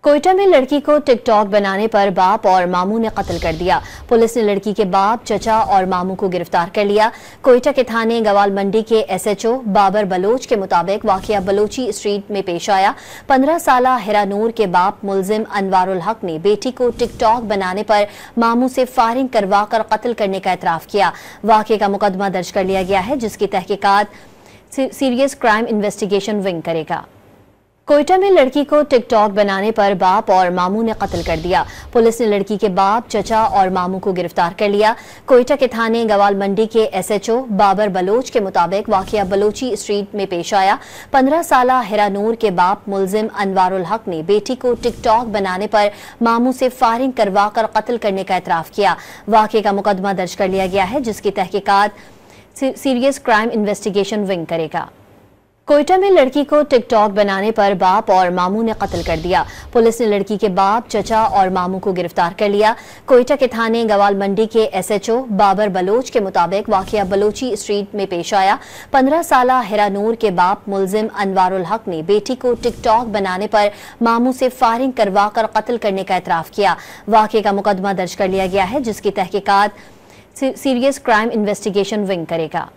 कोयटा में लड़की को टिकटॉक बनाने पर बाप और मामू ने कत्ल कर दिया। पुलिस ने लड़की के बाप, चचा और मामू को गिरफ्तार कर लिया। कोयटा के थाने गवाल मंडी के एसएचओ बाबर बलोच के मुताबिक वाकया बलोची स्ट्रीट में पेश आया। 15 साला हिरानूर के बाप मुलजिम अनवारुल हक ने बेटी को टिकटॉक बनाने पर मामू से फायरिंग करवाकर कत्ल करने का एतराफ किया। वाकये का मुकदमा दर्ज कर लिया गया है, जिसकी तहकीकात सीरियस क्राइम इन्वेस्टिगेशन विंग करेगा। कोयटा में लड़की को टिकटॉक बनाने पर बाप और मामू ने कत्ल कर दिया। पुलिस ने लड़की के बाप, चचा और मामू को गिरफ्तार कर लिया। कोयटा के थाने गवाल मंडी के एसएचओ बाबर बलोच के मुताबिक वाकया बलोची स्ट्रीट में पेश आया। 15 साला हिरानूर के बाप मुलजिम अनवारुल हक ने बेटी को टिकटॉक बनाने पर मामू से फायरिंग करवाकर कत्ल करने का एतराफ किया। वाकये का मुकदमा दर्ज कर लिया गया है, जिसकी तहकीकात सीरियस क्राइम इन्वेस्टिगेशन विंग करेगा। कोयटा में लड़की को टिकटॉक बनाने पर बाप और मामू ने कत्ल कर दिया। पुलिस ने लड़की के बाप, चचा और मामू को गिरफ्तार कर लिया। कोयटा के थाने गवाल मंडी के एसएचओ बाबर बलोच के मुताबिक वाकया बलोची स्ट्रीट में पेश आया। 15 साला हिरानूर के बाप मुलजिम अनवारुल हक ने बेटी को टिकटॉक बनाने पर मामू से फायरिंग करवाकर कत्ल करने का एतराफ किया। वाकये का मुकदमा दर्ज कर लिया गया है, जिसकी तहकीकात सीरियस क्राइम इन्वेस्टिगेशन विंग करेगा।